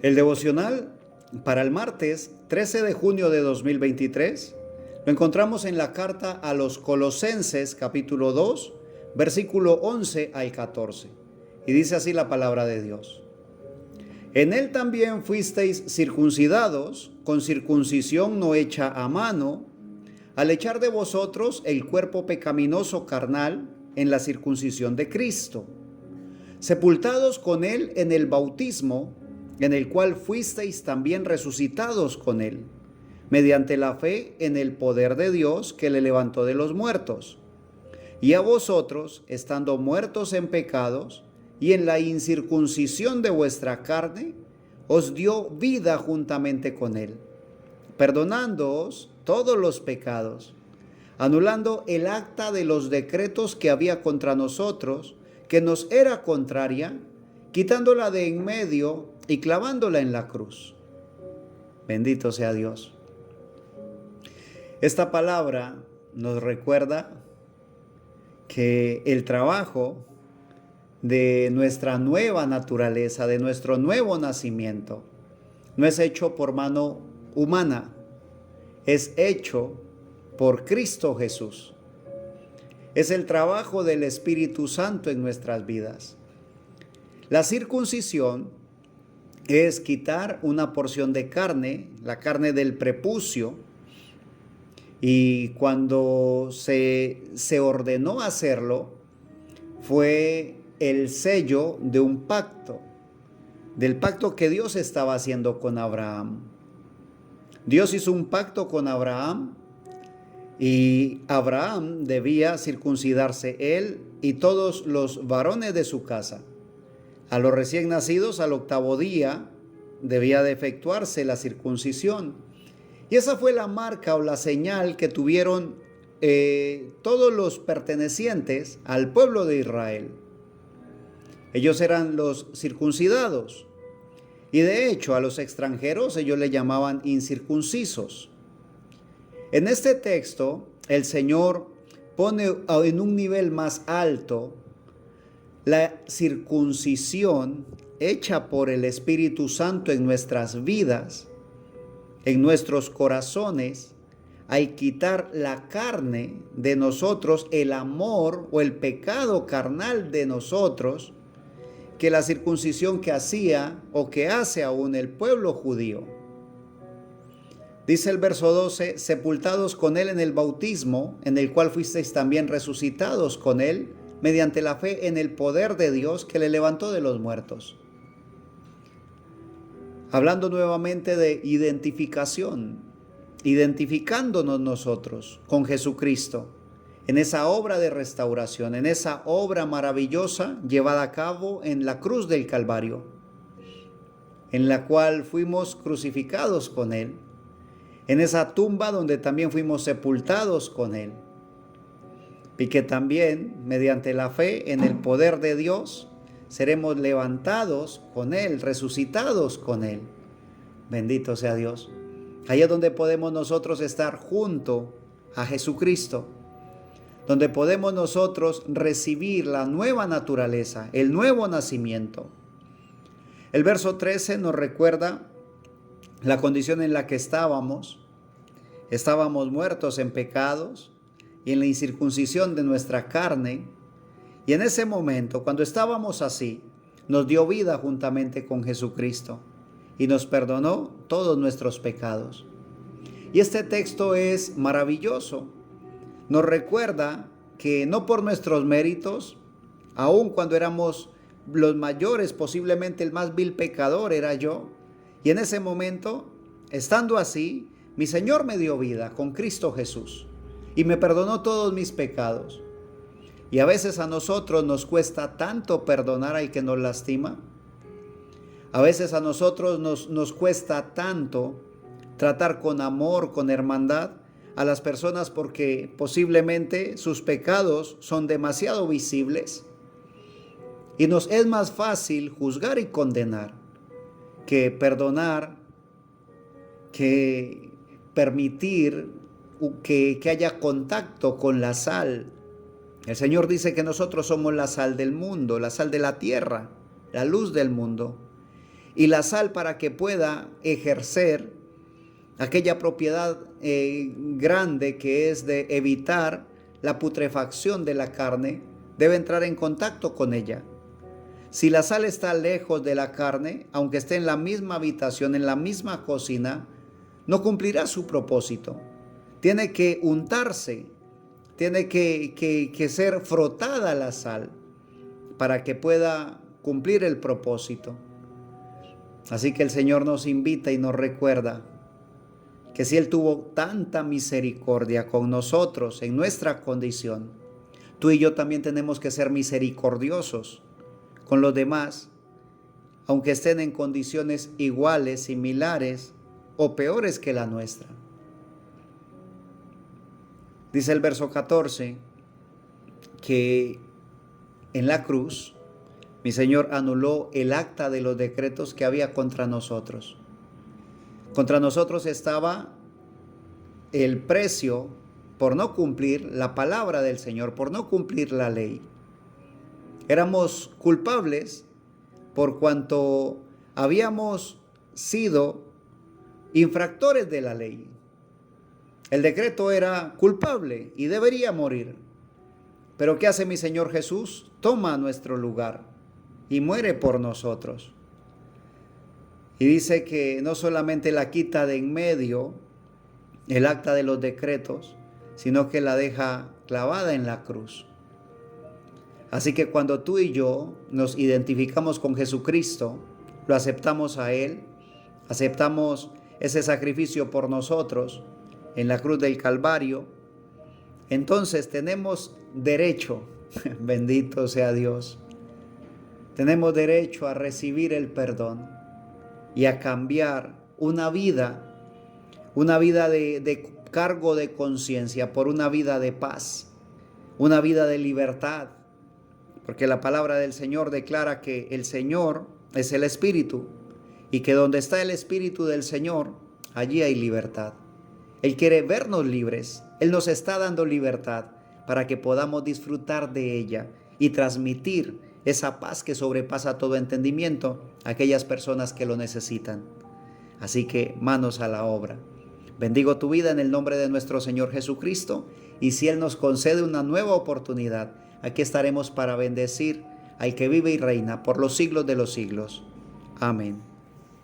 El devocional para el martes 13 de junio de 2023 lo encontramos en la carta a los Colosenses capítulo 2, versículo 11 al 14. Y dice así la palabra de Dios. En él también fuisteis circuncidados con circuncisión no hecha a mano, al echar de vosotros el cuerpo pecaminoso carnal en la circuncisión de Cristo, sepultados con él en el bautismo, en el cual fuisteis también resucitados con él, mediante la fe en el poder de Dios que le levantó de los muertos. Y a vosotros, estando muertos en pecados y en la incircuncisión de vuestra carne, os dio vida juntamente con él, perdonándoos todos los pecados, anulando el acta de los decretos que había contra nosotros, que nos era contraria, quitándola de en medio y clavándola en la cruz. Bendito sea Dios. Esta palabra nos recuerda que el trabajo de nuestra nueva naturaleza, de nuestro nuevo nacimiento, no es hecho por mano humana, es hecho por Cristo Jesús. Es el trabajo del Espíritu Santo en nuestras vidas. La circuncisión es quitar una porción de carne, la carne del prepucio, y cuando se ordenó hacerlo, fue el sello de un pacto, del pacto que Dios estaba haciendo con Abraham. Dios hizo un pacto con Abraham y Abraham debía circuncidarse él y todos los varones de su casa. A los recién nacidos al 8º día debía de efectuarse la circuncisión. Y esa fue la marca o la señal que tuvieron todos los pertenecientes al pueblo de Israel. Ellos eran los circuncidados. Y de hecho a los extranjeros ellos le llamaban incircuncisos. En este texto el Señor pone en un nivel más alto la circuncisión hecha por el Espíritu Santo en nuestras vidas, en nuestros corazones, al quitar la carne de nosotros, el amor o el pecado carnal de nosotros, que la circuncisión que hacía o que hace aún el pueblo judío. Dice el verso 12, sepultados con él en el bautismo, en el cual fuisteis también resucitados con él, mediante la fe en el poder de Dios que le levantó de los muertos. Hablando nuevamente de identificación, identificándonos nosotros con Jesucristo en esa obra de restauración, en esa obra maravillosa llevada a cabo en la cruz del Calvario, en la cual fuimos crucificados con él, en esa tumba donde también fuimos sepultados con él, y que también mediante la fe en el poder de Dios seremos levantados con él, resucitados con él. Bendito sea Dios. Ahí es donde podemos nosotros estar junto a Jesucristo, donde podemos nosotros recibir la nueva naturaleza, el nuevo nacimiento. El verso 13 nos recuerda la condición en la que estábamos. Estábamos muertos en pecados y en la incircuncisión de nuestra carne. Y en ese momento, cuando estábamos así, nos dio vida juntamente con Jesucristo y nos perdonó todos nuestros pecados. Y este texto es maravilloso. Nos recuerda que no por nuestros méritos, aun cuando éramos los mayores, posiblemente el más vil pecador era yo, y en ese momento, estando así, mi Señor me dio vida con Cristo Jesús y me perdonó todos mis pecados. Y a veces a nosotros nos cuesta tanto perdonar al que nos lastima. A veces a nosotros nos cuesta tanto tratar con amor, con hermandad a las personas porque posiblemente sus pecados son demasiado visibles. Y nos es más fácil juzgar y condenar que perdonar, que permitir que haya contacto con la sal. El Señor dice que nosotros somos la sal del mundo, la sal de la tierra, la luz del mundo. y la sal, para que pueda ejercer aquella propiedad grande que es de evitar la putrefacción de la carne, debe entrar en contacto con ella. Si la sal está lejos de la carne, aunque esté en la misma habitación, en la misma cocina, no cumplirá su propósito. Tiene que untarse, tiene que ser frotada la sal para que pueda cumplir el propósito. Así que el Señor nos invita y nos recuerda que si Él tuvo tanta misericordia con nosotros en nuestra condición, tú y yo también tenemos que ser misericordiosos con los demás, aunque estén en condiciones iguales, similares o peores que la nuestra. Dice el verso 14 que en la cruz mi Señor anuló el acta de los decretos que había contra nosotros. Contra nosotros estaba el precio por no cumplir la palabra del Señor, por no cumplir la ley. Éramos culpables por cuanto habíamos sido infractores de la ley. El decreto era culpable y debería morir. Pero ¿qué hace mi Señor Jesús? Toma nuestro lugar y muere por nosotros. Y dice que no solamente la quita de en medio, el acta de los decretos, sino que la deja clavada en la cruz. Así que cuando tú y yo nos identificamos con Jesucristo, lo aceptamos a Él, aceptamos ese sacrificio por nosotros en la cruz del Calvario, entonces tenemos derecho, bendito sea Dios, tenemos derecho a recibir el perdón y a cambiar una vida de cargo de conciencia por una vida de paz, una vida de libertad, porque la palabra del Señor declara que el Señor es el Espíritu y que donde está el Espíritu del Señor, allí hay libertad. Él quiere vernos libres, Él nos está dando libertad para que podamos disfrutar de ella y transmitir esa paz que sobrepasa todo entendimiento a aquellas personas que lo necesitan. Así que manos a la obra. Bendigo tu vida en el nombre de nuestro Señor Jesucristo, y si Él nos concede una nueva oportunidad, aquí estaremos para bendecir al que vive y reina por los siglos de los siglos. Amén.